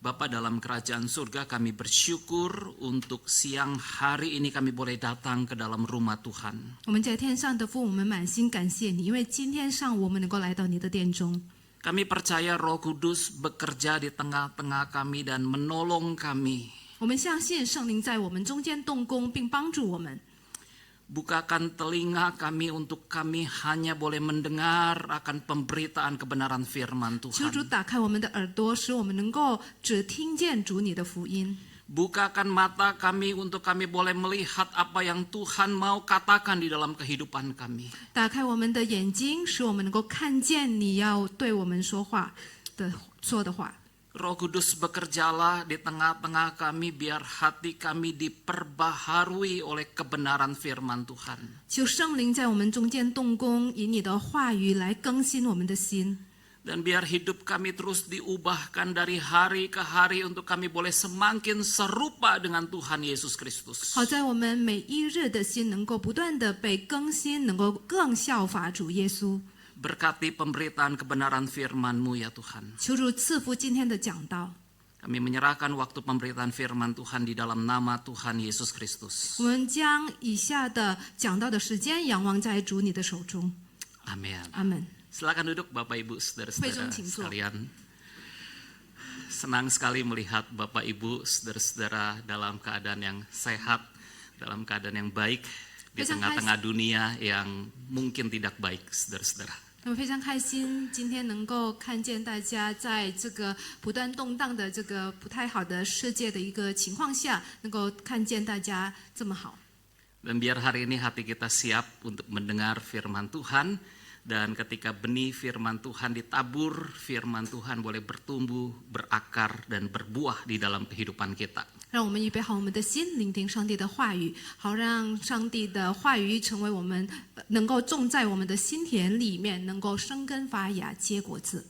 Bapa dalam kerajaan surga, kami bersyukur untuk siang hari ini kami boleh datang ke dalam rumah Tuhan. 我们在天上的父，我们满心感谢你，因为今天上午我们能够来到你的殿中。 Kami percaya Roh Kudus bekerja di tengah-tengah kami dan menolong kami. 我们相信圣灵在我们中间动工，并帮助我们。 Bukakan telinga kami untuk kami hanya boleh mendengar akan pemberitaan kebenaran firman 求主 Tuhan. 打开我们的耳朵，使我们能够只听见主你的福音。 Bukakan mata kami untuk kami boleh melihat apa yang Tuhan mau katakan di dalam kehidupan kami. 打开我们的眼睛，使我们能够看见你要对我们说的话。 Roh Kudus bekerjalah di tengah-tengah kami biar hati kami diperbaharui oleh kebenaran firman Tuhan. 求圣灵在我们中间动工，以你的话语来更新我们的心。 Dan biar hidup kami terus diubahkan dari hari ke hari untuk kami boleh semakin serupa dengan Tuhan Yesus Kristus. 好在我们每一日的心能够不断的被更新，能够更效法主耶稣。 Berkati pemberitaan kebenaran firman-Mu ya Tuhan. 求主赐福今天的讲道。 Kami menyerahkan waktu pemberitaan firman Tuhan di dalam nama Tuhan Yesus Kristus. 我们将以下的讲道的时间仰望在主你的手中。 Amin. 阿门。 Silakan duduk Bapak Ibu saudara-saudara 会中请坐。 sekalian. Senang sekali melihat Bapak Ibu saudara-saudara dalam keadaan yang sehat, dalam keadaan yang baik di tengah-tengah dunia yang mungkin tidak baik saudara-saudara. 我们非常开心，今天能够看见大家在这个不断动荡的这个不太好的世界的一个情况下，能够看见大家这么好。 Dan biar hari ini hati kita siap untuk mendengar firman Tuhan. Dan ketika benih firman Tuhan ditabur, firman Tuhan boleh bertumbuh, berakar, dan berbuah di dalam kehidupan kita. 让我们预备好我们的心，聆听上帝的话语，好让上帝的话语成为我们能够种在我们的心田里面，能够生根发芽结果子。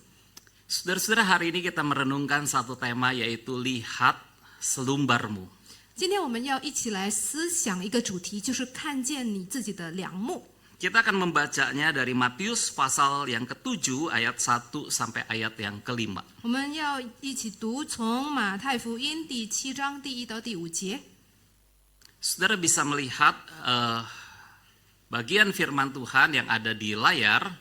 Saudara-saudara, hari ini kita merenungkan satu tema yaitu lihat selumbarmu. 今天我们要一起来思想一个主题，就是看见你自己的梁木。 Kita akan membacanya dari Matius pasal yang ke-7 ayat 1 sampai ayat yang ke-5. 我们要一起读从马太福音第7章第1到第5节。 Saudara bisa melihat bagian firman Tuhan yang ada di layar.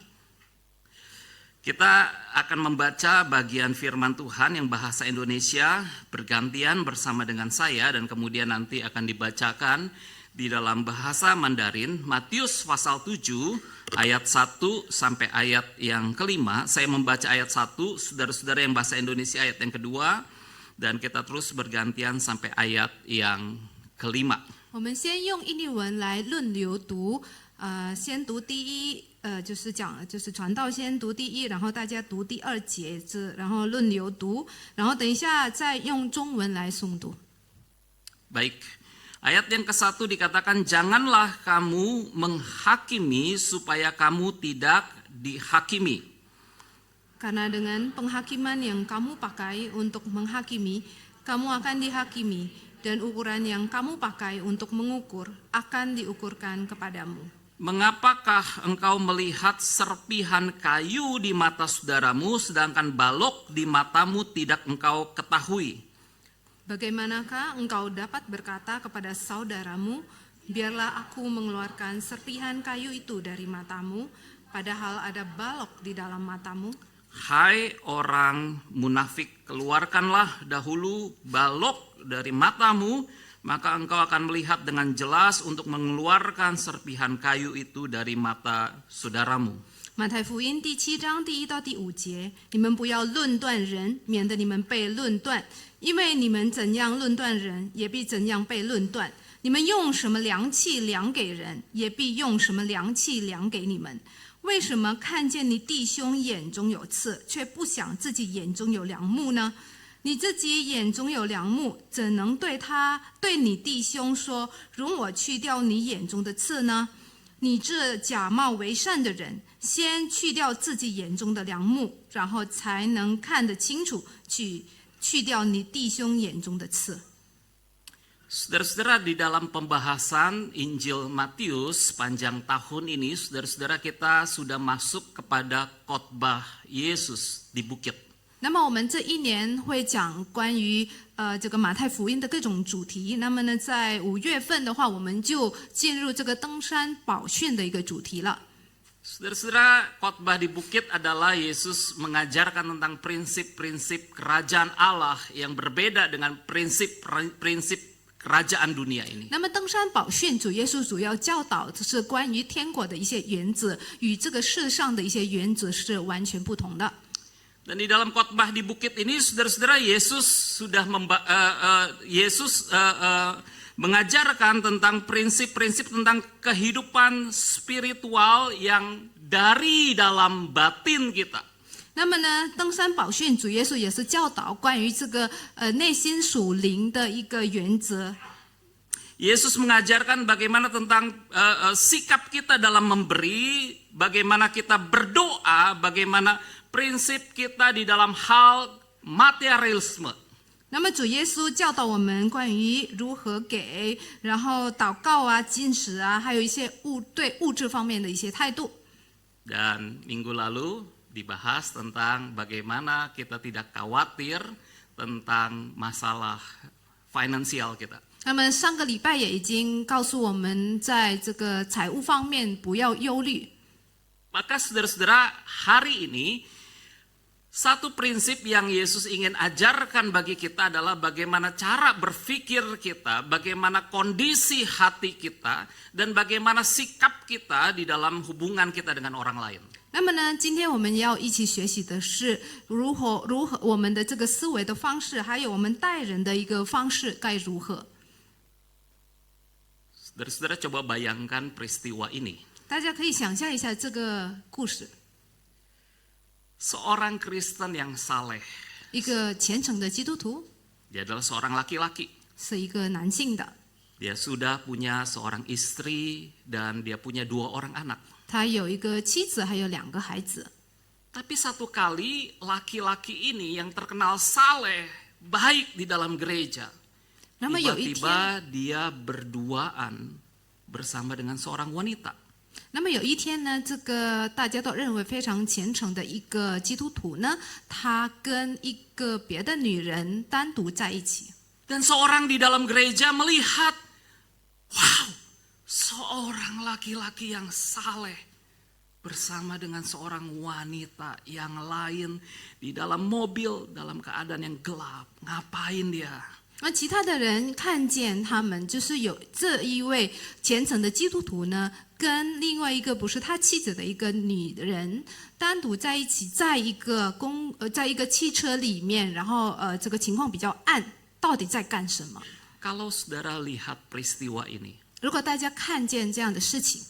Kita akan membaca bagian firman Tuhan yang bahasa Indonesia bergantian bersama dengan saya dan kemudian nanti akan dibacakan di dalam bahasa Mandarin. Matius pasal 7 ayat 1 sampai ayat yang ke-5. Saya membaca ayat 1, saudara-saudara yang bahasa Indonesia ayat yang kedua, dan kita terus bergantian sampai ayat yang ke-5. 我们先用印尼文来轮流读，先读第一，就是传道先读第一，然后大家读第2节，然后轮流读，然后等一下再用中文来诵读。 Baik. Ayat yang ke-1 dikatakan, janganlah kamu menghakimi supaya kamu tidak dihakimi. Karena dengan penghakiman yang kamu pakai untuk menghakimi, kamu akan dihakimi, dan ukuran yang kamu pakai untuk mengukur akan diukurkan kepadamu. Mengapakah engkau melihat serpihan kayu di mata saudaramu, sedangkan balok di matamu tidak engkau ketahui? Bagaimanakah engkau dapat berkata kepada saudaramu, biarlah aku mengeluarkan serpihan kayu itu dari matamu, padahal ada balok di dalam matamu? Hai orang munafik, keluarkanlah dahulu balok dari matamu, maka engkau akan melihat dengan jelas untuk mengeluarkan serpihan kayu itu dari mata saudaramu. 马太福音第7章第1到第5节，你们不要论断人，免得你们被论断。因为你们怎样论断人，也必怎样被论断。你们用什么量器量给人，也必用什么量器量给你们。为什么看见你弟兄眼中有刺，却不想自己眼中有梁木呢？你自己眼中有梁木，怎能对你弟兄说，容我去掉你眼中的刺呢？你这假冒为善的人，先去掉自己眼中的梁木，然后才能看得清楚，去掉你弟兄眼中的刺。 Saudara-saudara, di dalam pembahasan Injil Matius sepanjang tahun ini, saudara-saudara kita sudah masuk kepada khotbah Yesus di bukit. 那么我们这一年会讲关于这个马太福音的各种主题。那么呢，在5月份的话，我们就进入这个登山宝训的一个主题了。Saudara-saudara, khotbah di bukit adalah Yesus mengajarkan tentang prinsip-prinsip kerajaan Allah yang berbeda dengan prinsip-prinsip kerajaan dunia ini. 那么登山宝训，主耶稣主要教导是关于天国的一些原则，与这个世上的一些原则是完全不同的。Dan di dalam khotbah di bukit ini, saudara-saudara, Yesus mengajarkan tentang prinsip-prinsip tentang kehidupan spiritual yang dari dalam batin kita. 那么呢，登山宝训，主耶稣也是教导关于这个内心属灵的一个原则。Yesus mengajarkan bagaimana tentang sikap kita dalam memberi, bagaimana kita berdoa, bagaimana prinsip kita di dalam hal materialisme. 那么主耶稣教导我们关于如何给，然后祷告啊、禁食啊，还有一些对物质方面的一些态度。Dan minggu lalu dibahas tentang bagaimana kita tidak khawatir tentang masalah finansial kita. 那么上个礼拜也已经告诉我们，在这个财务方面不要忧虑。Maka saudara-saudara, hari ini satu prinsip yang Yesus ingin ajarkan bagi kita adalah bagaimana cara berpikir kita, bagaimana kondisi hati kita, dan bagaimana sikap kita di dalam hubungan kita dengan orang lain. 那么呢，今天我们要一起学习的是如何我们的这个思维的方式，还有我们待人的一个方式该如何。Saudara-saudara, coba bayangkan peristiwa ini. 大家可以想象一下这个故事。Seorang Kristen yang saleh. 一个虔诚的基督徒， Dia adalah seorang laki-laki. 是一个男性的， Dia sudah punya seorang istri dan dia punya 2 orang anak. 他有一个妻子，还有2个孩子。 Tapi satu kali laki-laki ini yang terkenal saleh, baik di dalam gereja, 那么有一天， tiba-tiba dia berduaan bersama dengan seorang wanita. 那么有一天呢，这个大家都认为非常虔诚的一个基督徒呢，他跟一个别的女人单独在一起。 Dan seorang di dalam gereja melihat, wow, seorang laki-laki yang saleh bersama dengan seorang wanita yang lain di dalam mobil dalam keadaan yang gelap. Ngapain dia? 那其他的人看见他们，就是有这一位虔诚的基督徒呢，跟另外一个不是他妻子的一个女人单独在一起，在一个汽车里面，然后这个情况比较暗，到底在干什么？ Kalau saudara lihat peristiwa ini, 如果大家看见这样的事情，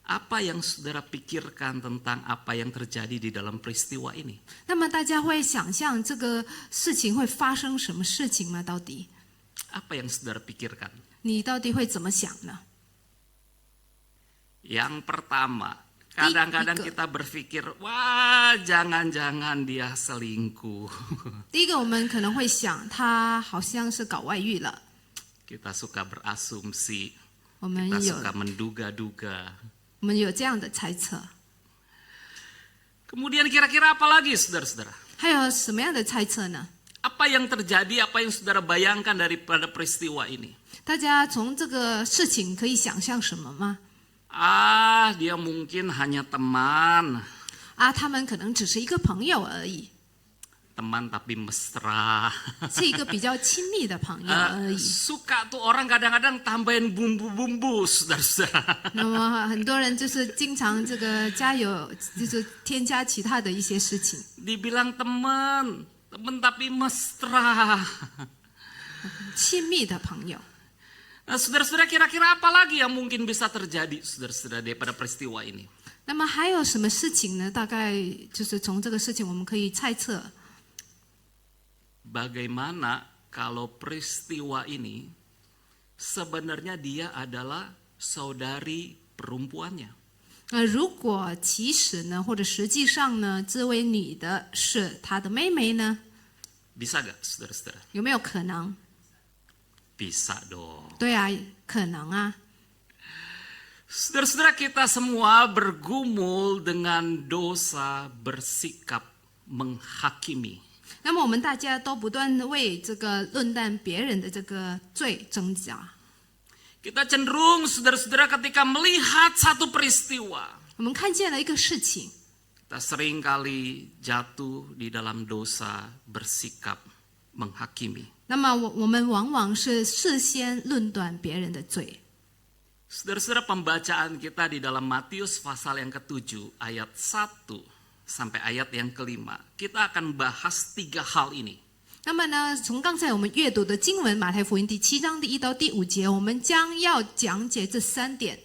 apa yang saudara pikirkan tentang apa yang terjadi di dalam peristiwa ini? 那么大家会想象这个事情会发生什么事情吗？到底 Apa yang saudara pikirkan? 你到底会怎么想呢？ Yang pertama, kadang-kadang kita berpikir, wah jangan-jangan dia selingkuh. 第一个，我们可能会想，他好像是搞外遇了。 Kita suka berasumsi, 我们 kita 有 suka menduga-duga. 我们有这样的猜测。 Kemudian kira-kira apa lagi saudara-saudara? 还有什么样的猜测呢？ Apa yang terjadi, apa yang saudara bayangkan daripada peristiwa ini? 大家从这个事情可以想象什么吗？ Dia mungkin hanya teman. 他们可能只是一个朋友而已， Teman tapi mesra. 是一个比较亲密的朋友而已。 Suka tuh orang kadang-kadang tambahin bumbu-bumbu, saudara-saudara. 那么很多人就是经常这个就是添加其他的一些事情。 Dibilang teman tapi mesra. 亲密的朋友。 Nah, saudara-saudara, kira-kira apa lagi yang mungkin bisa terjadi, saudara-saudara, daripada peristiwa ini? 那么还有什么事情呢？大概就是从这个事情我们可以猜测。 Bagaimana kalau peristiwa ini sebenarnya dia adalah saudari perempuannya? 如果其实呢，或者实际上呢，这位女的是他的妹妹呢？ Bisa gak, saudara-saudara? 有没有可能？ Bisa dong. 对啊，可能啊。 Saudara-saudara, kita semua bergumul dengan dosa bersikap menghakimi. 那么我们大家都不断地为这个论断别人的这个罪挣扎。 Kita cenderung saudara-saudara ketika melihat satu peristiwa, 我们看见了一个事情， kita seringkali jatuh di dalam dosa bersikap menghakimi. 那么我们往往是事先论断别人的罪。 Saudara-saudara, pembacaan kita di dalam Matius pasal yang ke-7 ayat 1 sampai ayat yang ke-5, kita akan bahas 3 hal ini. 那么呢，从刚才我们阅读的经文马太福音第7章第1到第5节，我们将要讲解这3点。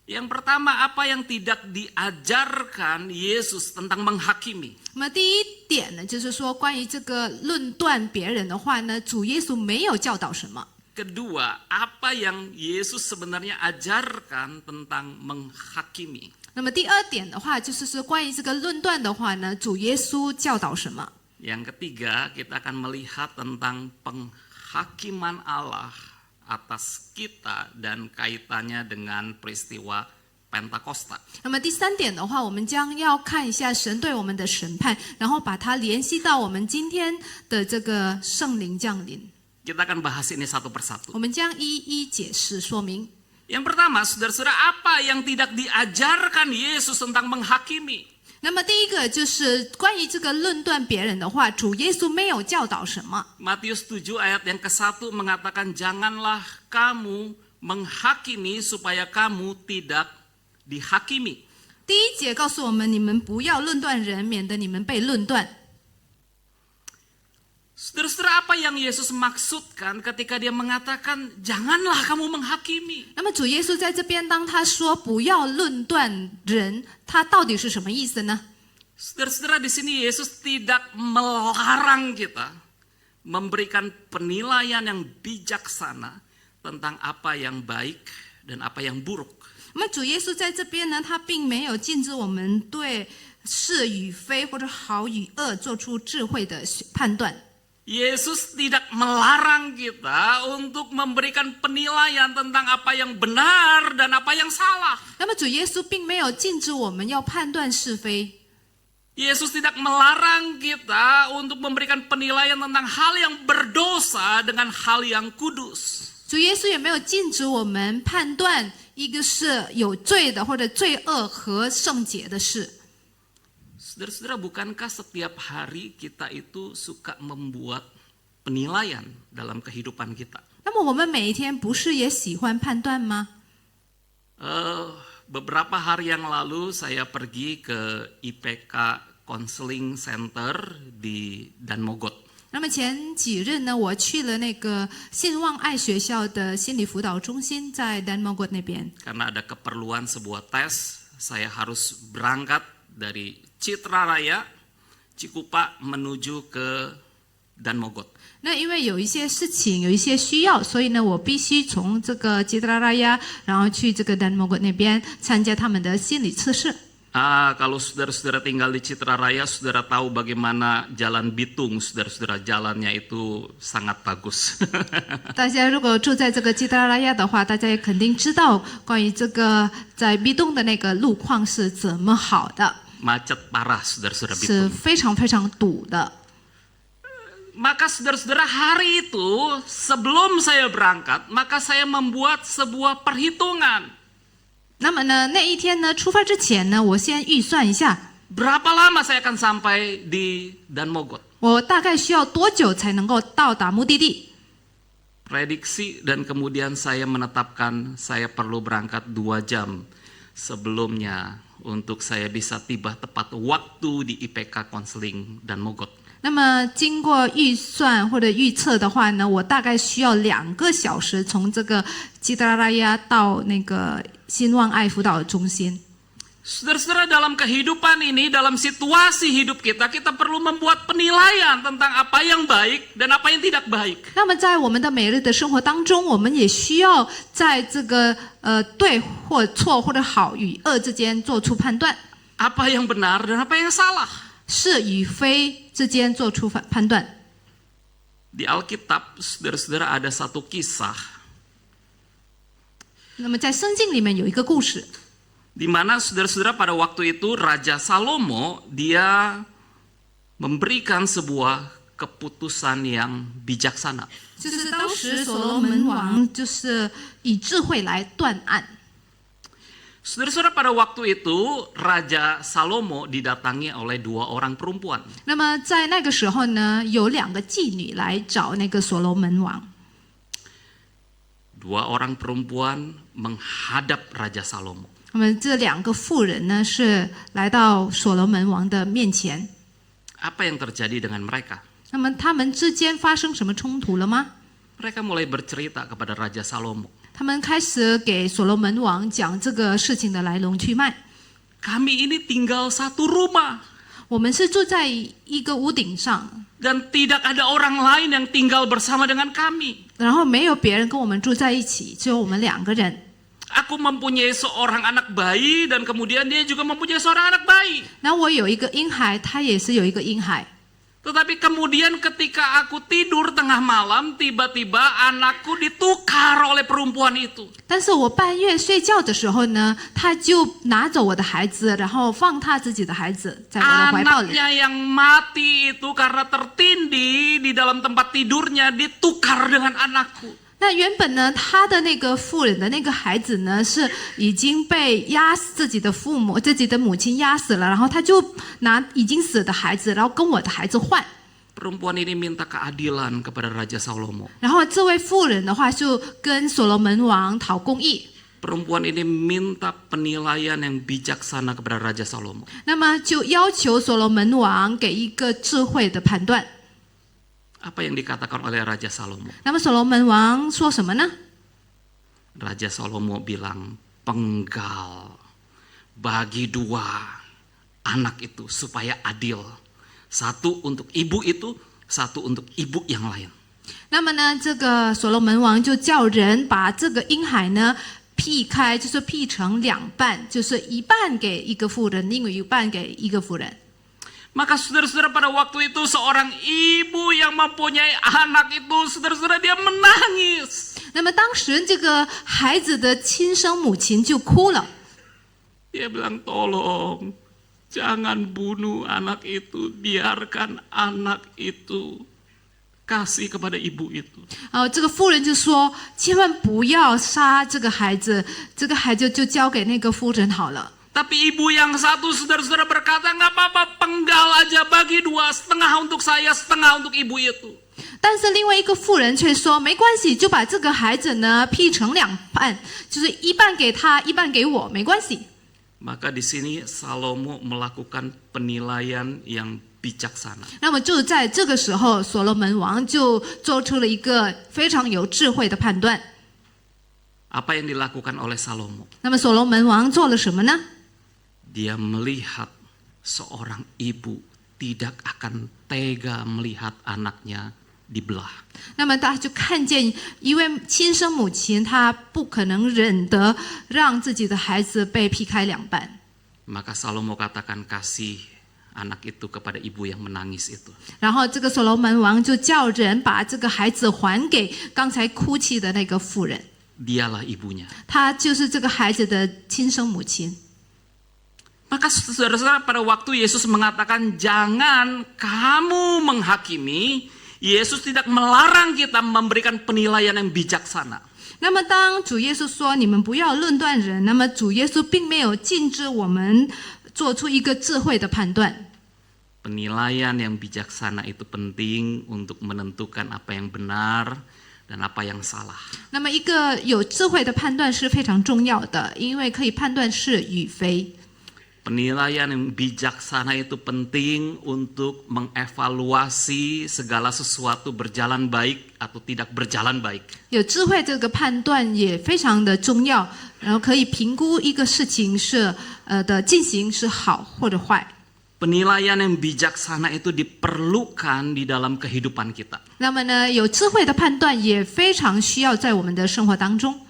Yang pertama, apa yang tidak diajarkan Yesus tentang menghakimi. 那么第一点呢，就是说关于这个论断别人的话呢，主耶稣没有教导什么。 Kedua, apa yang Yesus sebenarnya ajarkan tentang menghakimi. 那么第二点的话，就是说关于这个论断的话呢，主耶稣教导什么？ Yang ketiga, kita akan melihat tentang penghakiman Allah atas kita dan kaitannya dengan peristiwa Pentakosta. 那么第3点的话，我们将要看一下神对我们的审判，然后把它联系到我们今天的这个圣灵降临。 Kita akan bahas ini satu persatu. 我们将一一解释说明。 Yang pertama, saudara-saudara, apa yang tidak diajarkan Yesus tentang menghakimi? 那么第一个就是关于这个论断别人的话，主耶稣没有教导什么。 Matius 7 ayat yang ke-1 mengatakan, janganlah kamu menghakimi supaya kamu tidak dihakimi. 第一节告诉我们，你们不要论断人，免得你们被论断。 Saudara-saudara, apa yang Yesus maksudkan ketika dia mengatakan, janganlah kamu menghakimi? 那么主耶稣在这边，当他说不要论断人，他到底是什么意思呢？ Saudara-saudara, di sini Yesus tidak melarang kita memberikan penilaian yang bijaksana tentang apa yang baik dan apa yang buruk. 那么主耶稣在这边呢，他并没有禁止我们对是与非或者好与恶做出智慧的判断。 Yesus tidak melarang kita untuk memberikan penilaian tentang apa yang benar dan apa yang salah. 那么主耶稣并没有禁止我们要判断是非。 Yesus tidak melarang kita untuk memberikan penilaian tentang hal yang berdosa dengan hal yang kudus. 主耶稣也没有禁止我们判断一个是有罪的或者罪恶和圣洁的事。 Saudara-saudara, bukankah setiap hari kita itu suka membuat penilaian dalam kehidupan kita? 那么我们每一天不是也喜欢判断吗？ Beberapa hari yang lalu saya pergi ke IPK Counseling Center di Danmogot. 那么前几日呢，我去了那个信望爱学校的心理辅导中心，在 Danmogot 那边。 Karena ada keperluan sebuah tes, saya harus berangkat dari Citra Raya, Cikupa menuju ke Danmogot. 那因为有一些事情，有一些需要，所以呢，我必须从这个吉达拉亚，然后去这个丹摩国那边参加他们的心理测试。 Kalau saudara-saudara tinggal di Citra Raya, saudara tahu bagaimana Jalan Bitung, saudara-saudara, jalannya itu sangat bagus. 大家如果住在这个吉达拉亚的话，大家也肯定知道关于这个在壁洞的那个路况是怎么好的， Macet parah, saudara-saudara 是 Bitung. 非常非常堵的。 Maka saudara-saudara, hari itu sebelum saya berangkat, maka saya membuat sebuah perhitungan. 那么呢，那一天呢，出发之前呢，我先预算一下， Berapa lama saya akan sampai di Danmogot? 我大概需要多久才能够到达目的地？ Prediksi dan kemudian saya menetapkan saya perlu berangkat 2 jam sebelumnya untuk saya bisa tiba tepat waktu di IPK Counseling Danmogot. 那么经过预算或者预测的话呢，我大概需要2个小时从这个吉达拉亚到那个新望爱辅导中心。 Saudara-saudara, dalam kehidupan ini, dalam situasi hidup kita, kita perlu membuat penilaian tentang apa yang baik dan apa yang tidak baik. 那么在我们的每日的生活当中，我们也需要在这个对或错或者好与恶之间做出判断， Apa yang benar dan apa yang salah. 是与非之间做出判断。 Di Alkitab, saudara-saudara, ada satu kisah 那么在圣经里面有一个故事， di mana saudara-saudara pada waktu itu Raja Salomo dia memberikan sebuah keputusan yang bijaksana. 就是当时所罗门王就是以智慧来断案。 Saudara-saudara, pada waktu itu Raja Salomo didatangi oleh 2 orang perempuan. 那么在那个时候呢，有2个妓女来找那个所罗门王。 2 orang perempuan menghadap Raja Salomo. 那么这2个妇人呢，是来到所罗门王的面前。 Apa yang terjadi dengan mereka? 那么他们之间发生什么冲突了吗？ Mereka mulai bercerita kepada Raja Salomo. 他们开始给所罗门王讲这个事情的来龙去脉。 Kami ini tinggal satu rumah 我们是住在一个屋顶上， dan tidak ada orang lain yang tinggal bersama dengan kami. 然后没有别人跟我们住在一起，只有我们2个人。 Aku mempunyai seorang anak bayi dan kemudian dia juga mempunyai seorang anak bayi. 那我有一个婴孩，他也是有一个婴孩。 Tetapi kemudian ketika aku tidur tengah malam, tiba-tiba anakku ditukar oleh perempuan itu. 但是我半夜睡觉的时候呢，他就拿走我的孩子，然后放他自己的孩子在我的怀抱里。 Anaknya yang mati itu karena tertindih di dalam tempat tidurnya ditukar dengan anakku. 那原本呢，他的那个妇人的那个孩子呢，是已经被压死，自己的母亲压死了，然后他就拿已经死的孩子，然后跟我的孩子换。 Perempuan ini minta keadilan kepada Raja Salomo. 然后这位妇人的话就跟所罗门王讨公义， Perempuan ini minta penilaian yang bijaksana kepada Raja Salomo. 那么就要求所罗门王给一个智慧的判断。 Apa yang dikatakan oleh Raja Salomo? 那么所罗门王说什么呢？ Raja Salomo bilang, penggal bagi 2 anak itu supaya adil. 1 untuk ibu itu, 1 untuk ibu yang lain. 那么呢，这个所罗门王就叫人把这个婴孩呢劈开，就是劈成2半，就是一半给一个妇人，另外一半给一个妇人。 Maka saudara-saudara, pada waktu itu seorang ibu yang mempunyai anak itu, saudara-saudara, dia menangis. 那么当时这个孩子的亲生母亲就哭了， Dia bilang, tolong jangan bunuh anak itu, biarkan anak itu kasih kepada ibu itu. 这个妇人就说：“千万不要杀这个孩子，这个孩子就交给那个妇人好了。” Tapi ibu yang satu, saudara-saudara, berkata, nggak apa-apa, penggal aja, bagi 2, setengah untuk saya, setengah untuk ibu itu. 但是另外一个妇人却说：“没关系，就把这个孩子呢劈成2半，就是一半给他，一半给我，没关系。” Maka di sini Salomo melakukan penilaian yang bijaksana. 那么就在这个时候，所罗门王就做出了一个非常有智慧的判断。 Apa yang dilakukan oleh Salomo? 那么所罗门王做了什么呢？ Dia melihat seorang ibu tidak akan tega melihat anaknya dibelah. 那么他就看见一位亲生母亲，她不可能忍得让自己的孩子被劈开2半。 Maka Salomo katakan, kasih anak itu kepada ibu yang menangis itu. 然后这个所罗门王就叫人把这个孩子还给刚才哭泣的那个妇人， Dialah ibunya. 她就是这个孩子的亲生母亲。 Maka saudara-saudara, pada waktu Yesus mengatakan jangan kamu menghakimi, Yesus tidak melarang kita memberikan penilaian yang bijaksana. 那么当主耶稣说你们不要论断人，那么主耶稣并没有禁止我们做出一个智慧的判断。 Penilaian yang bijaksana itu penting untuk menentukan apa yang benar dan apa yang salah. 那么一个有智慧的判断是非常重要的，因为可以判断是与非。 Penilaian yang bijaksana itu penting untuk mengevaluasi segala sesuatu berjalan baik atau tidak berjalan baik. 有智慧这个判断也非常的重要，然后可以评估一个事情是的进行是好或者坏。 Penilaian yang bijaksana itu diperlukan di dalam kehidupan kita. 那么呢，有智慧的判断也非常需要在我们的生活当中。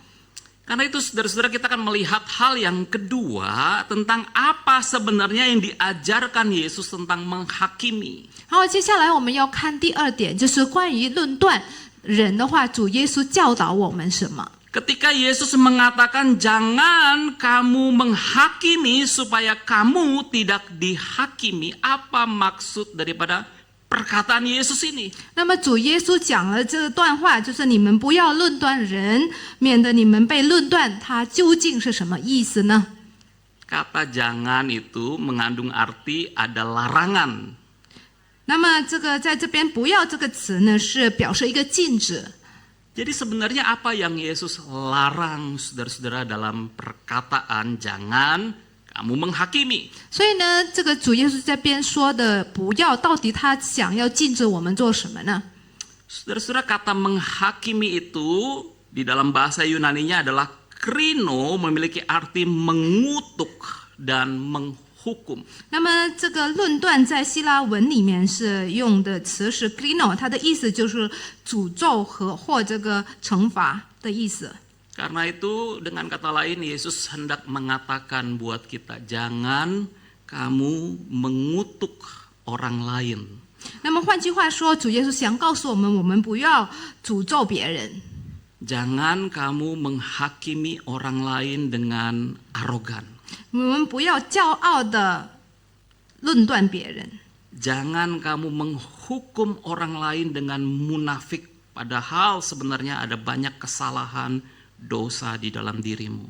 Karena itu saudara-saudara, kita akan melihat hal yang kedua tentang apa sebenarnya yang diajarkan Yesus tentang menghakimi. 好，接下来我们要看第2点，就是关于论断人的话，主耶稣教导我们什么？ Ketika Yesus mengatakan jangan kamu menghakimi supaya kamu tidak dihakimi, apa maksud daripada perkataan Yesus ini? 那么主耶稣讲了这段话，就是你们不要论断人，免得你们被论断。它究竟是什么意思呢？ Kata jangan itu mengandung arti ada larangan. 那么这个在这边"不要"这个词呢，是表示一个禁止。 Jadi sebenarnya apa yang Yesus larang saudara-saudara dalam perkataan jangan kamu menghakimi? 所以呢，这个主耶稣在边说的"不要"，到底他想要禁止我们做什么呢？ Saudara-saudara, kata menghakimi itu di dalam bahasa Yunaninya adalah krino, memiliki arti mengutuk dan menghukum. 那么这个论断在希腊文里面是用的词是 krino， 它的意思就是诅咒或这个惩罚的意思。 Karena itu dengan kata lain Yesus hendak mengatakan buat kita jangan kamu mengutuk orang lain. 那么换句话说，主耶稣想告诉我们，我们不要诅咒别人。 Jangan kamu menghakimi orang lain dengan arogan. 我们不要骄傲的论断别人， Jangan kamu menghukum orang lain dengan munafik, padahal sebenarnya ada banyak kesalahan dosa di dalam dirimu.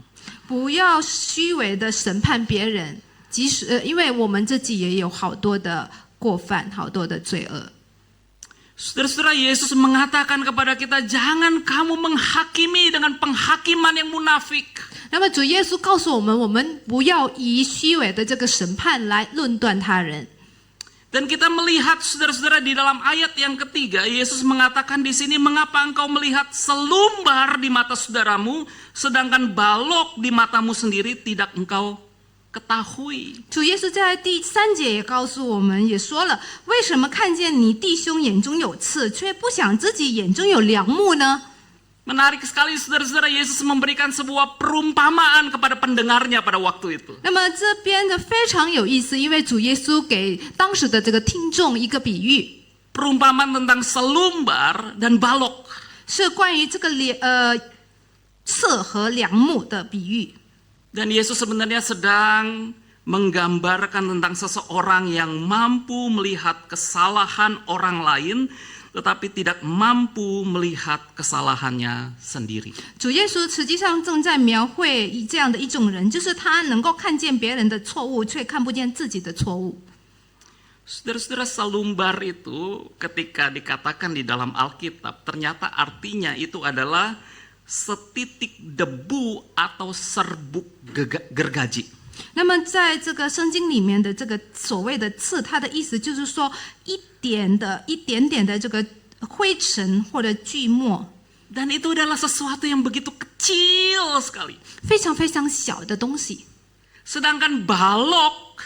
不要虚伪的审判别人，即使因为我们自己也有好多的过犯，好多的罪恶。 Saudara-saudara, Yesus mengatakan kepada kita, jangan kamu menghakimi dengan penghakiman yang munafik. 那么主耶稣告诉我们，我们不要以虚伪的这个审判来论断他人。 Dan kita melihat saudara-saudara di dalam ayat yang ketiga, Yesus mengatakan di sini, mengapa engkau melihat selumbar di mata saudaramu, sedangkan balok di matamu sendiri tidak engkau ketahui. 主耶稣在第3节也告诉我们，也说了，为什么看见你弟兄眼中有刺，却不想自己眼中有梁木呢？ Menarik sekali saudara-saudara, Yesus memberikan sebuah perumpamaan kepada pendengarnya pada waktu itu. 那么这边的非常有意思，因为主耶稣给当时的这个听众一个比喻， Perumpamaan tentang selumbar dan balok. 是关于这个刺和梁木的比喻。 Dan Yesus sebenarnya sedang menggambarkan tentang seseorang yang mampu melihat kesalahan orang lain, tetapi tidak mampu melihat kesalahannya sendiri. 主耶稣实际上正在描绘这样的一种人，就是他能够看见别人的错误，却看不见自己的错误。 Saudara-saudara, selumbar itu ketika dikatakan di dalam Alkitab, ternyata artinya itu adalah setitik debu atau serbuk gergaji. 那么在这个圣经里面的这个所谓的刺，它的意思就是说一点点的这个灰尘或者锯末， Dan itu adalah sesuatu yang begitu kecil sekali. 非常非常小的东西。 Sedangkan balok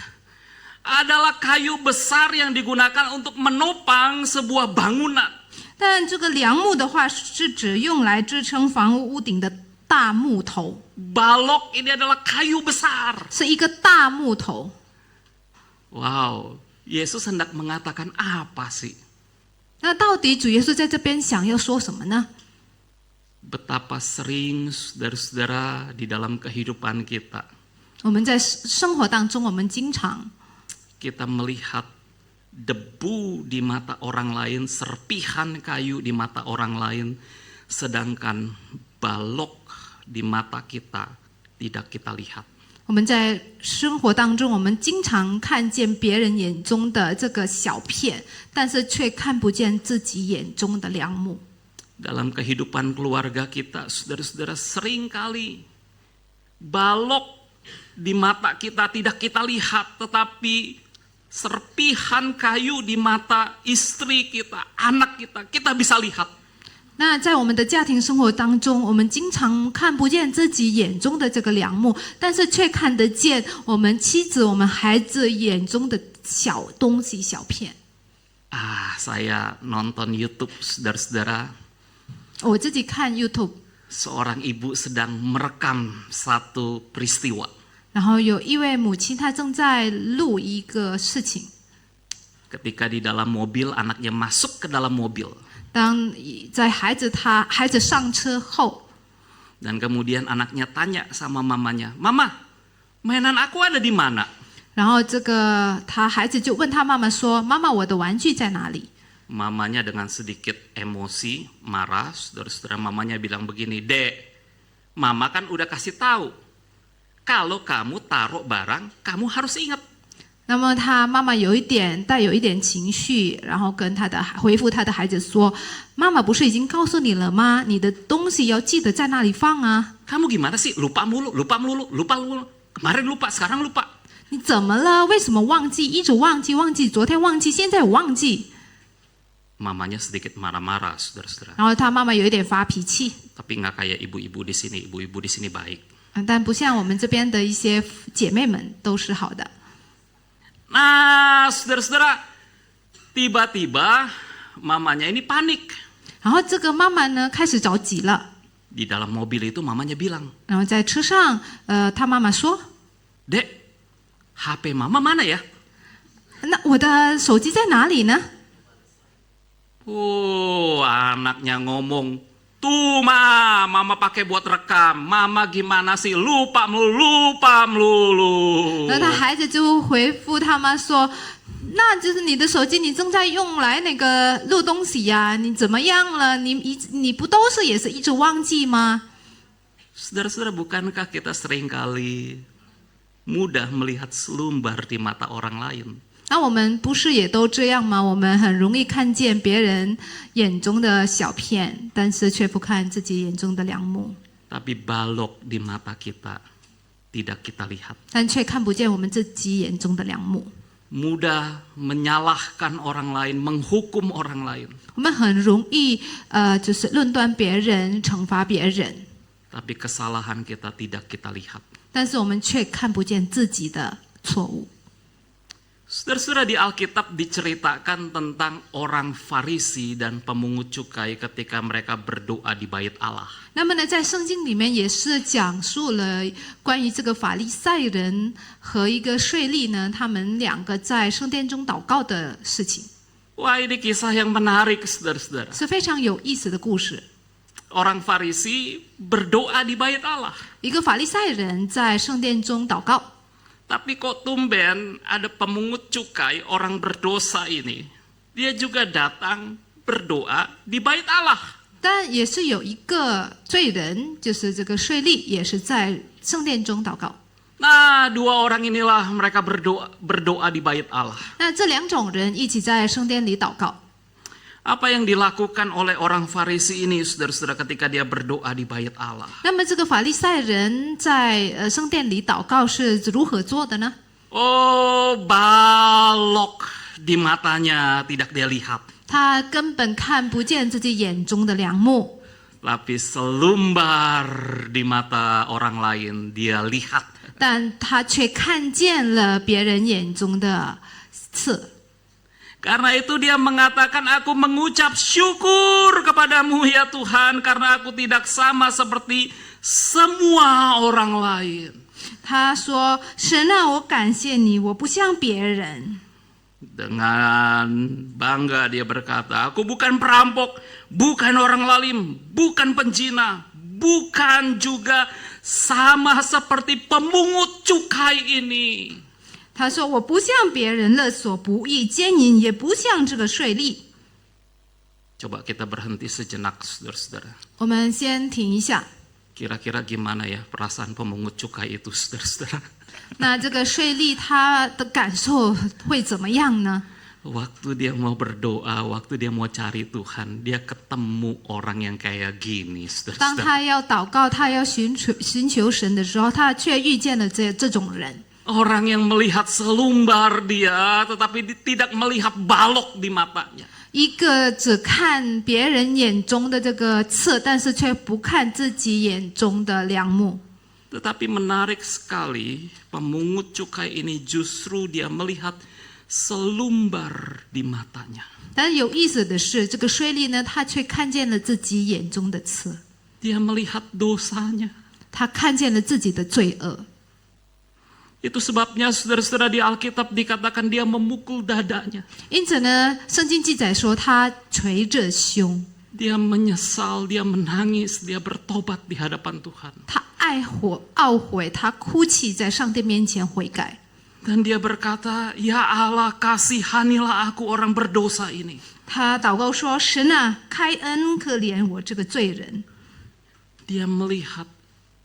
adalah kayu besar yang digunakan untuk menopang sebuah bangunan. 但这个梁木的话，是指用来支撑房屋屋顶的大木头， Balok ini adalah kayu besar. 是一个大木头。 Wow, Yesus hendak mengatakan apa sih? 那到底主耶稣在这边想要说什么呢？ Betapa sering saudara-saudara di dalam kehidupan kita, 我们在生活当中，我们经常 kita melihat debu di mata orang lain, serpihan kayu di mata orang lain, sedangkan balok di mata kita tidak kita lihat. 我们在生活当中，我们经常看见别人眼中的这个小片，但是却看不见自己眼中的梁木。 Dalam kehidupan keluarga kita, saudara-saudara, seringkali balok di mata kita tidak kita lihat, tetapi serpihan kayu di mata istri kita, anak kita, kita bisa lihat. 那在我们的家庭生活当中，我们经常看不见自己眼中的这个梁木，但是却看得见我们妻子、我们孩子眼中的小东西、小片。 Saya nonton YouTube, saudara-saudara, 我自己看 YouTube， seorang ibu sedang merekam satu peristiwa. 然后有一位母亲，她正在录一个事情。 Ketika di dalam mobil, anaknya masuk ke dalam mobil. 当在孩子上车后， Dan kemudian anaknya tanya sama mamanya, "Mama, mainan aku ada di mana?" 然后孩子就问他妈妈说：“妈妈，我的玩具在哪里？” Mamanya dengan sedikit emosi, marah, saudara-saudara, mamanya bilang begini, "Dek, mama kan udah kasih tahu, kalau kamu taruh barang, kamu harus ingat." 那么他妈妈带有一点情绪，然后回复他的孩子说：“妈妈不是已经告诉你了吗？你的东西要记得在那里放啊。” "Kamu gimana sih? Lupa mulu. Kemarin lupa, sekarang lupa." 你怎么了？为什么忘记？一直忘记，昨天忘记，现在忘记。 Mamanya sedikit marah-marah, saudara-saudara. 然后他妈妈有一点发脾气， Tapi nggak kayak ibu-ibu di sini. Ibu-ibu di sini baik. 但不像我们这边的一些姐妹们都是好的。 Nah, saudara-saudara, tiba-tiba mamanya ini panik. 然后这个妈妈呢开始着急了， Di dalam mobil itu mamanya bilang, 然后在车上，他妈妈说 "Dek, HP mama mana ya?" 那我的手机在哪里呢？ Anaknya ngomong, "Tuh mama pakai buat rekam. Mama gimana sih? Lupa melulu." 那他孩子就回复他妈说：“那就是你的手机，你正在用来那个录东西呀、你怎么样了？你不都是也是一直忘记吗？” Saudara-saudara, bukankah kita seringkali mudah melihat selumbar di mata orang lain? 那我们不是也都这样吗？我们很容易看见别人眼中的小片，但是却不看自己眼中的梁木， Tapi balok di mata kita tidak kita lihat. 但却看不见我们自己眼中的梁木。 Mudah menyalahkan orang lain, menghukum orang lain. 我们很容易就是论断别人，惩罚别人， Tapi kesalahan kita tidak kita lihat. 但是我们却看不见自己的错误。 Saudara-saudara, di Alkitab diceritakan tentang orang Farisi dan pemungut cukai ketika mereka berdoa di bait Allah. 那么呢，在圣经里面也是讲述了关于这个法利赛人和一个税吏呢，他们两个在圣殿中祷告的事情， Wah, ini kisah yang menarik, saudara-saudara. 是非常有意思的故事。 Orang Farisi berdoa di bait Allah. 一个法利赛人在圣殿中祷告， Tapi kok tumben ada pemungut cukai, orang berdosa ini, dia juga datang berdoa di bait Allah. 但也是有一个罪人，就是这个税吏，也是在圣殿中祷告。 Nah, dua orang inilah mereka berdoa di bait Allah. 那这两种人一起在圣殿里祷告。 Apa yang dilakukan oleh orang Farisi ini, saudara-saudara, ketika dia berdoa di bait Allah? 那么这个法利赛人在圣殿里祷告是如何做的呢？ Oh, balok di matanya tidak dia lihat. 他根本看不见自己眼中的梁木， Tapi selumbar di mata orang lain dia lihat. 但他却看见了别人眼中的刺。 Karena itu dia mengatakan, "Aku mengucap syukur kepadamu ya Tuhan, karena aku tidak sama seperti semua orang lain." 他说：“神啊，我感谢你，我不像别人。” Dengan bangga dia berkata, "Aku bukan perampok, bukan orang lalim, bukan penjina, bukan juga sama seperti pemungut cukai ini." 他说：“我不像别人勒索不义、奸淫，也不像这个税吏。” Coba kita berhenti sejenak, saudara-saudara. 我们先停一下。 Kira-kira gimana ya perasaan pemungut cukai itu, saudara-saudara? 那这个税吏他的感受会怎么样呢？ Waktu dia mau berdoa, waktu dia mau cari Tuhan, dia ketemu orang yang kayak gini, 当 saudara-saudara. 他要祷告、他要寻求神的时候，他却遇见了这种人。 Orang yang melihat selumbar dia, tetapi tidak melihat balok di matanya. 一个只看别人眼中的这个刺，但是却不看自己眼中的梁木。 Tetapi menarik sekali, pemungut cukai ini justru dia melihat selumbar di matanya. 但有意思的是，这个税吏呢，他却看见了自己眼中的刺， Dia melihat dosanya. 他看见了自己的罪恶。 Itu sebabnya saudara-saudara di Alkitab dikatakan dia memukul dadanya. 因此呢，圣经记载说他捶着胸。Dia menyesal, dia menangis, dia bertobat di hadapan Tuhan. 他懊悔，他哭泣在上帝面前悔改。 Dan dia berkata, "Ya Allah, kasihanilah aku orang berdosa ini." 他祷告说：“神啊，开恩可怜我这个罪人。” Dia melihat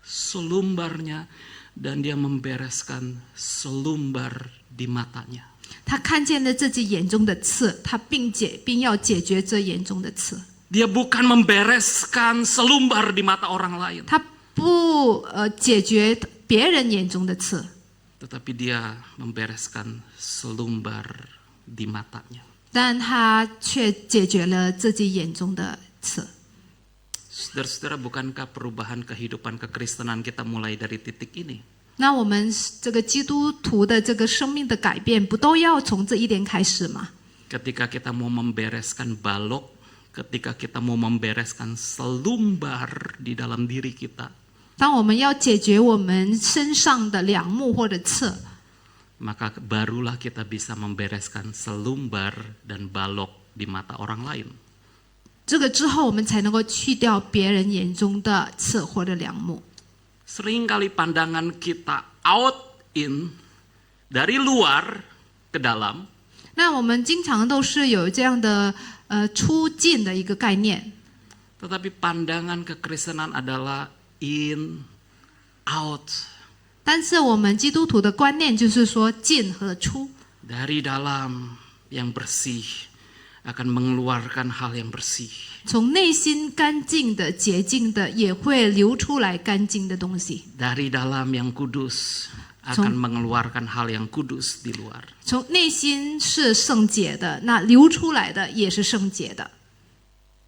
selumbarnya dan dia membereskan selumbar di matanya. 他看见了自己眼中的刺，他并要解决这眼中的刺。 Dia bukan membereskan selumbar di mata orang lain, 他不解决别人眼中的刺， tetapi dia membereskan selumbar di matanya. 但他却解决了自己眼中的刺。 Saudara-saudara, bukankah perubahan kehidupan kekristenan kita mulai dari titik ini? 那我们这个基督徒的这个生命的改变，不都要从这一点开始吗？ Ketika kita mau membereskan balok, ketika kita mau membereskan selumbar di dalam diri kita, 当我们要解决我们身上的梁木或者刺， maka barulah kita bisa membereskan selumbar dan balok di mata orang lain. 这个之后我们才能够去掉别人眼中的刺或者梁木。 Seringkali pandangan kita out in, dari luar ke dalam, 那我们经常都是有这样的出进的一个概念， tetapi pandangan kekristenan adalah in, out. 但是我们基督徒的观念就是说进和出， Dari dalam yang bersih akan mengeluarkan hal yang bersih. 从内心干净的、洁净的，也会流出来干净的东西。 Dari dalam yang kudus akan mengeluarkan hal yang kudus di luar. 从内心是圣洁的，那流出来的也是圣洁的。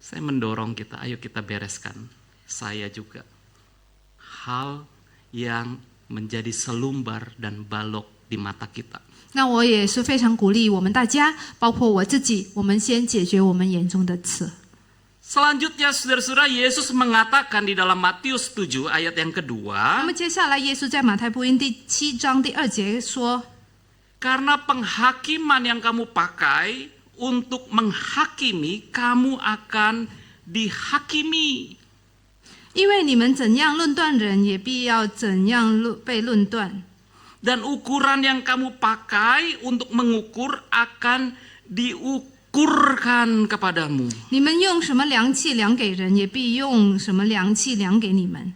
Saya mendorong kita, ayo kita bereskan. Saya juga. Hal yang menjadi selumbar dan balok di mata kita. 那我也是非常鼓励我们大家，包括我自己，我们先解决我们眼中的刺。 Selanjutnya saudara-saudara, Yesus mengatakan di dalam Matius 7 ayat yang 那 kedua, 么接下来，耶稣在马太福音第7章第2节说 karena penghakiman yang kamu pakai untuk menghakimi, kamu akan dihakimi.：“ 因为你们怎样论断人，也必要怎样被论断。 Dan ukuran yang kamu pakai untuk mengukur akan diukurkan kepadamu. 你们用什么量器量给人，也必用什么量器量给你们。”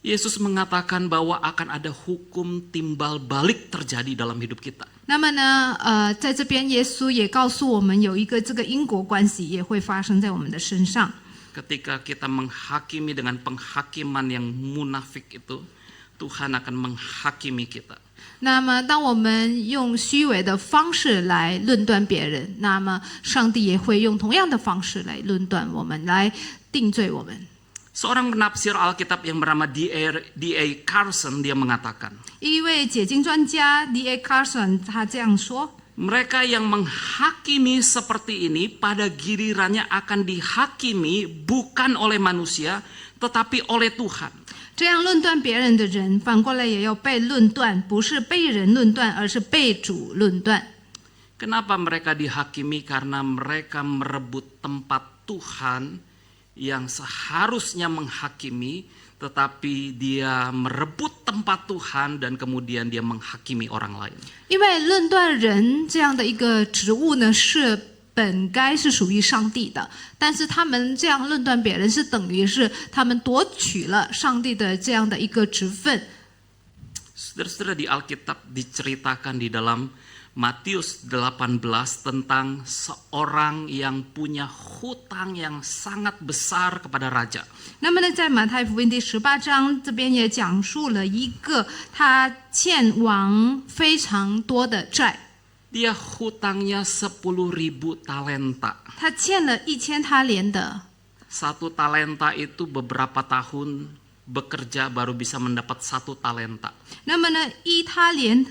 Yesus mengatakan bahwa akan ada hukum timbal balik terjadi dalam hidup kita. 那么呢，在这边耶稣也告诉我们，有一个这个因果关系也会发生在我们的身上。 Ketika kita menghakimi dengan penghakiman yang munafik itu, Tuhan akan menghakimi kita. 那么，当我们用虚伪的方式来论断别人，那么上帝也会用同样的方式来论断我们，来定罪我们。 Seorang penafsir Alkitab yang bernama D.A. Carson, dia mengatakan, 一位解经专家 D.A. Carson 他这样说： mereka yang menghakimi seperti ini pada gilirannya akan dihakimi bukan oleh manusia, tetapi oleh Tuhan. 这样论断别人的人，反过来也要被论断，不是被人论断，而是被主论断。 Kenapa mereka dihakimi? Karena mereka merebut tempat Tuhan yang seharusnya menghakimi, tetapi dia merebut tempat Tuhan dan kemudian dia menghakimi orang lain. 因为论断人这样的一个职务呢，是本该是属于上帝的，但是他们这样论断别人，是等于是他们夺取了上帝的这样的一个职分。 Saudara-saudara, di Alkitab diceritakan di dalam Matius 18 tentang seorang yang punya hutang yang sangat besar kepada raja. 那么呢，在马太福音第18章这边也讲述了一个他欠王非常多的债， Dia hutangnya 10.000 talenta. 他欠了1000他连的。 Satu talenta itu beberapa tahun bekerja baru bisa mendapat 1 talenta. 那么呢，他连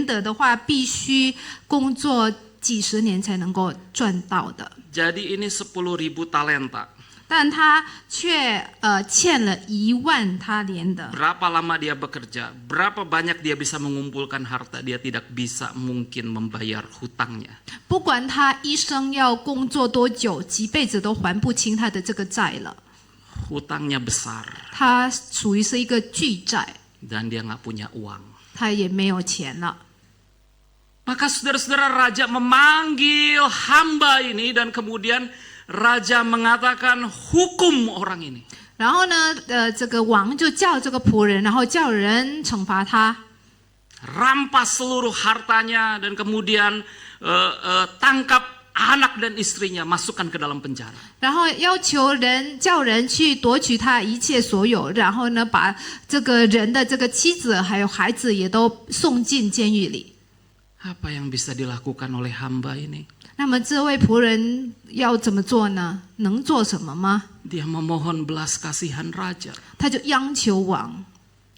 得的话，必须工作几十年才能够赚到的。 Jadi ini 10.000 talenta. 但他却欠了1万他连的。 Berapa lama dia bekerja, berapa banyak dia bisa mengumpulkan harta, dia tidak bisa mungkin membayar hutangnya. 不管他一生要工作多久，几辈子都还不清他的这个债了。 Hutangnya besar 他属于是一个巨债， dan dia nggak punya uang. 他也没有钱了。 Maka saudara-saudara, raja memanggil hamba ini dan kemudian raja mengatakan hukum orang ini. 然后呢，这个王就叫这个仆人，然后叫人惩罚他， Rampas seluruh hartanya dan kemudian tangkap anak dan istrinya, masukkan ke dalam penjara. 然后要求人叫人去夺取他一切所有，然后呢，把这个人的这个妻子还有孩子也都送进监狱里。 Apa yang bisa dilakukan oleh hamba ini? 那么这位仆人要怎么做呢？能做什么吗？ Dia memohon belas kasihan raja. 他就央求王，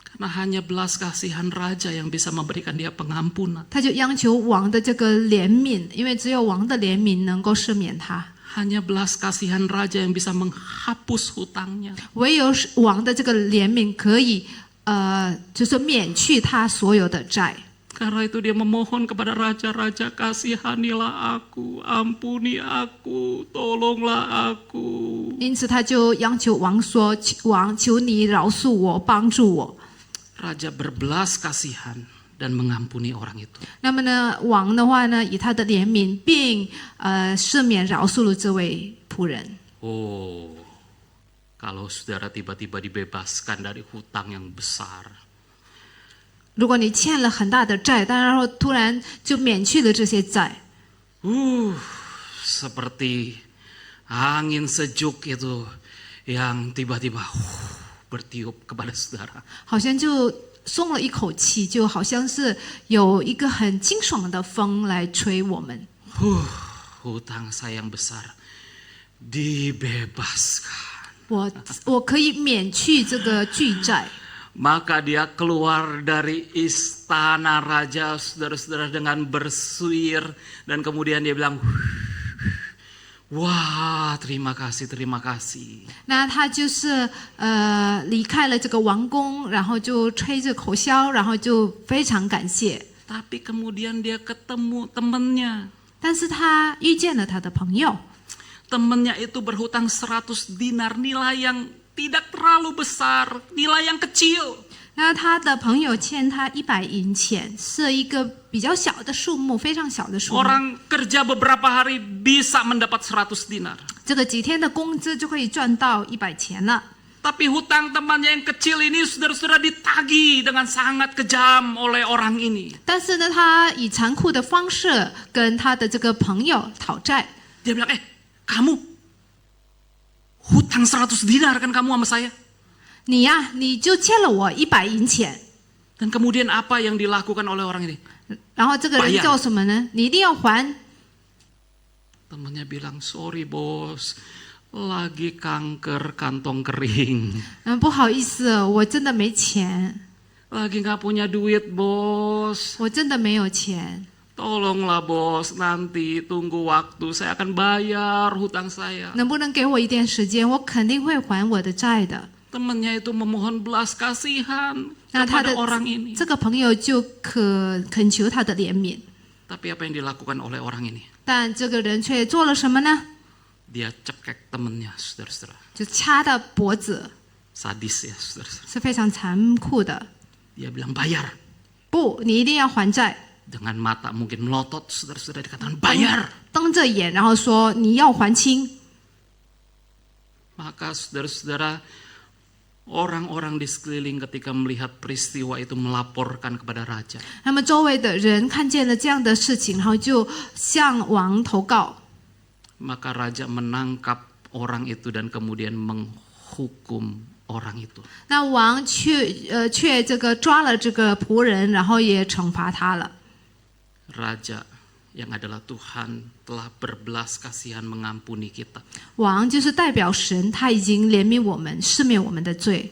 Karena hanya belas kasihan raja yang bisa memberikan dia pengampunan. 他就央求王的这个怜悯，因为只有王的怜悯能够赦免他， Hanya belas kasihan raja yang bisa menghapus hutangnya. 唯有王的这个怜悯可以就是免去他所有的债。 Karena itu dia memohon kepada raja-raja, kasihanilah aku, ampuni aku, tolonglah aku. 因此他就央求王说：“王，求你饶恕我，帮助我。” Raja berbelas kasihan dan mengampuni orang itu. 那么呢，王的话呢，以他的怜悯，并赦免饶恕了这位仆人。 Oh, kalau saudara tiba-tiba dibebaskan dari hutang yang besar, 如果你欠了很大的债，然后突然就免去了这些债， seperti angin sejuk itu yang tiba-tiba bertiup kepada saudara. 好像就松了一口气，就好像是有一个很清爽的风来吹我们。 Hutang saya yang besar dibebaskan. 我可以免去这个巨债。 Maka dia keluar dari istana raja, saudara-saudara, dengan bersuir. Dan kemudian dia bilang, wah, terima kasih, terima kasih. 那他就是离开了这个王宫，然后就吹着口箫，然后就非常感谢。 Tapi kemudian dia ketemu temannya. 但是他遇见了他的朋友， Temannya itu berhutang 100 dinar, nilai yang tidak terlalu besar, nilai yang kecil. 那他的朋友欠他100银钱，是一个比较小的数目，非常小的数目。 Orang kerja beberapa hari bisa mendapat 100 dinar. 这个几天的工资就可以赚到100钱了。 Tapi hutang temannya yang kecil ini saudara-saudara ditagih dengan sangat kejam oleh orang ini. 但是呢，他以残酷的方式跟他的这个朋友讨债。 Dia bilang, kamu hutang 100 dinar kan kamu sama saya? 你呀，你就欠了我100银钱。 Dan kemudian apa yang dilakukan oleh orang ini? 然后这个人叫什么呢？你一定要还。 Temannya bilang, sorry bos, lagi kanker kantong kering. 不好意思，我真的没钱， Lagi nggak punya duit bos. 我真的没有钱。 Tolonglah bos, nanti tunggu waktu, saya akan bayar hutang saya. 能不能给我一点时间？我肯定会还我的债的。 Temannya itu memohon belas kasihan 那他的 kepada orang ini. 这个朋友就恳求他的怜悯， Tapi apa yang dilakukan oleh orang ini? 但这个人却做了什么呢？ Dia cekek temannya, saudara-saudara. 就掐他脖子， Sadis ya, saudara-saudara. 是非常残酷的。 Dia bilang bayar. 不，你一定要还债。 Dengan mata mungkin melotot, saudara-saudara, dikatakan bayar. 瞪着眼，然后说你要还清。 Maka saudara-saudara, orang-orang di sekeliling ketika melihat peristiwa itu melaporkan kepada raja. 那么周围的人看见了这样的事情，然后就向王投告。 Maka raja menangkap orang itu dan kemudian menghukum orang itu. 那王却这个抓了这个仆人，然后也惩罚他了。 Raja yang adalah Tuhan telah berbelas kasihan mengampuni kita. 王就是代表神，他已经怜悯我们，赦免我们的罪。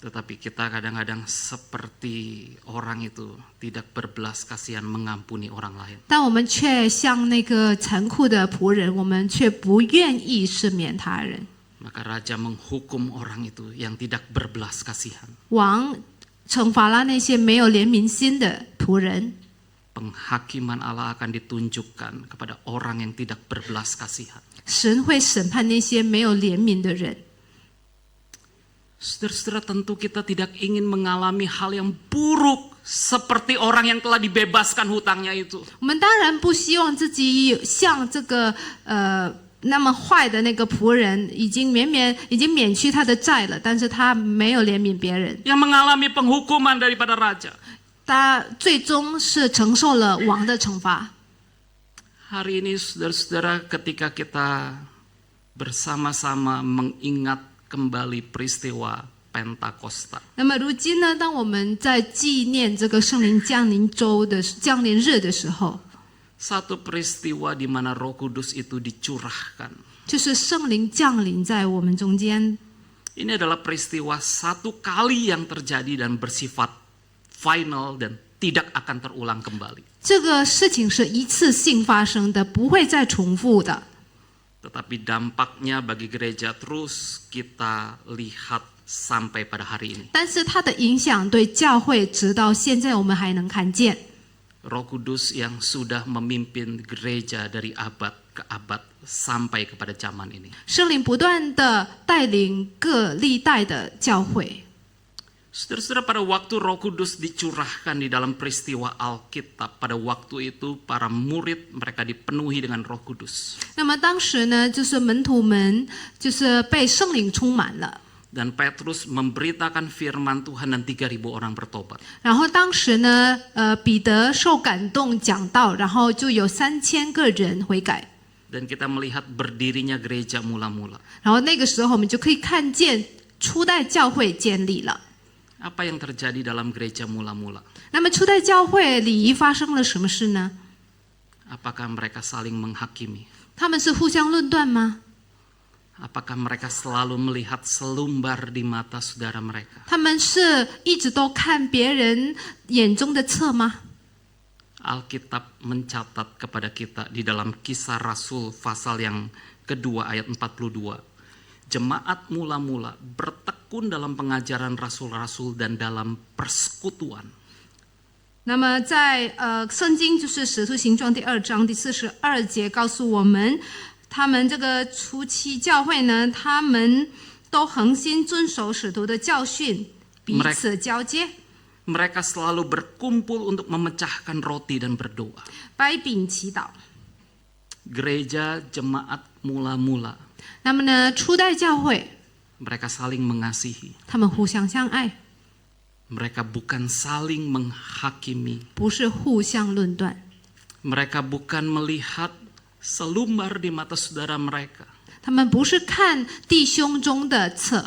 Tetapi kita kadang-kadang seperti orang itu tidak berbelas kasihan mengampuni orang lain. 但我们却像那个残酷的仆人，我们却不愿意赦免他人。Maka raja menghukum orang itu yang tidak berbelas kasihan. 王惩罚了那些没有怜悯心的仆人。 Penghakiman Allah akan ditunjukkan kepada orang yang tidak berbelas kasihan. 神会审判那些没有怜悯的人。 Saudara-saudara, tentu kita tidak ingin mengalami hal yang buruk seperti orang yang telah dibebaskan hutangnya itu. 我们当然不希望自己像这个那么坏的那个仆人，已经免去他的债了，但是他没有怜悯别人， Yang mengalami penghukuman daripada raja. 他最终是承受了王的惩罚。 Hari ini saudara-saudara, ketika kita bersama-sama mengingat kembali peristiwa Pentakosta. 那么如今呢，当我们在纪念这个圣灵降临日的时候， Satu peristiwa di mana Roh Kudus itu dicurahkan. 就是圣灵降临在我们中间。 Ini adalah peristiwa satu kali yang terjadi dan bersifat final dan tidak akan terulang kembali. 这个事情是一次性发生的，不会再重复的。 Tetapi dampaknya bagi gereja terus kita lihat sampai pada hari ini. 但是它的影响对教会，直到现在我们还能看见。 Roh Kudus yang sudah memimpin gereja dari abad ke abad sampai kepada zaman ini. 圣灵不断的带领各历代的教会。 Saudara-saudara, pada waktu Roh Kudus dicurahkan di dalam peristiwa Alkitab, pada waktu itu para murid mereka dipenuhi dengan Roh Kudus. 那么当时呢，就是门徒们就是被圣灵充满了。 Dan Petrus memberitakan firman Tuhan dan 3.000 orang bertobat. 然后当时呢，彼得受感动讲道，然后就有3000个人悔改。 Dan kita melihat berdirinya gereja mula-mula. 然后那个时候我们就可以看见初代教会建立了。 Apa yang terjadi dalam gereja mula-mula? 那么初代教会礼仪发生了什么事呢？ Apakah mereka saling menghakimi? 他们是互相论断吗？ Apakah mereka selalu melihat selumbar di mata saudara mereka? 他们是一直都看别人眼中的刺吗？ Alkitab mencatat kepada kita di dalam Kisah Rasul pasal yang kedua ayat 42. Jemaat mula-mula bertekun dalam pengajaran rasul-rasul dan dalam persekutuan. 那么在圣经就是使徒行传第2章第42节告诉我们，他们这个初期教会呢，他们都恒心遵守使徒的教训，彼此交接， Mereka selalu berkumpul untuk memecahkan roti dan berdoa. 掰饼祈祷。 Gereja jemaat mula-mula, 那么呢，初代教会 mereka saling mengasihi. 他们互相相爱， Mereka bukan saling menghakimi. 不是互相论断， Mereka bukan melihat selumbar di mata saudara mereka. 他们不是看弟兄中的刺，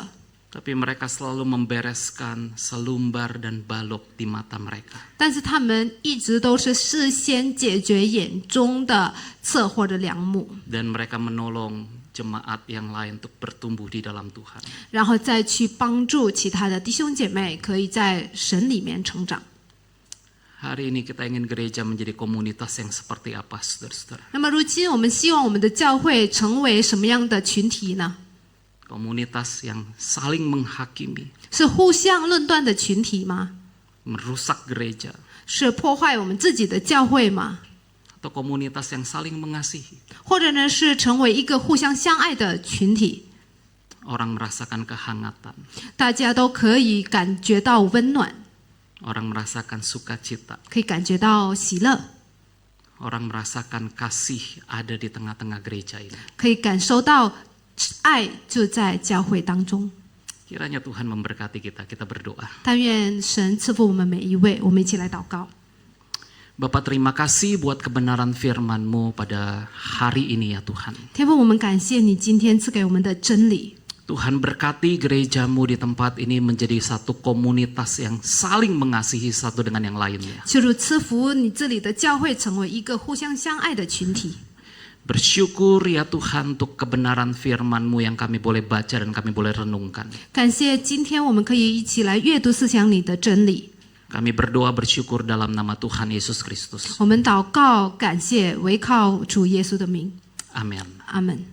Tapi mereka selalu membereskan selumbar dan balok di mata mereka. 但是他们一直都是事先解决眼中的刺或者梁木， Dan mereka menolong jemaat yang lain untuk bertumbuh di dalam Tuhan. 然后再去帮助其他的弟兄姐妹可以在神里面成长。 Hari ini kita ingin gereja menjadi komunitas yang seperti apa, saudara-saudara? 那么如今我们希望我们的教会成为什么样的群体呢？ Komunitas yang saling menghakimi, 是互相论断的群体吗？ merusak gereja, 是破坏我们自己的教会吗？ atau komunitas yang saling mengasihi? 或者呢，是成为一个互相相爱的群体？ Orang merasakan kehangatan, 大家都可以感觉到温暖， orang merasakan sukacita, 可以感觉到喜乐， orang merasakan kasih ada di tengah-tengah gereja ini. 可以感受到爱就在教会当中。 Kiranya Tuhan memberkati kita, kita berdoa. 但愿神赐福我们每一位，我们一起来祷告。 Bapak, terima kasih buat kebenaran firman-Mu pada hari ini ya Tuhan. 天父，我们感谢你今天赐给我们的真理。 Tuhan berkati gereja-Mu di tempat ini menjadi satu komunitas yang saling mengasihi satu dengan yang lainnya. 求主赐福你这里的教会成为一个互相相爱的群体。 Bersyukur ya Tuhan untuk kebenaran firman-Mu yang kami boleh baca dan kami boleh renungkan. 感谢今天我们可以一起来阅读思想你的真理。 Kami berdoa bersyukur dalam nama Tuhan Yesus Kristus. 我们祷告，感谢，唯靠主耶稣的名， Amin. 阿门。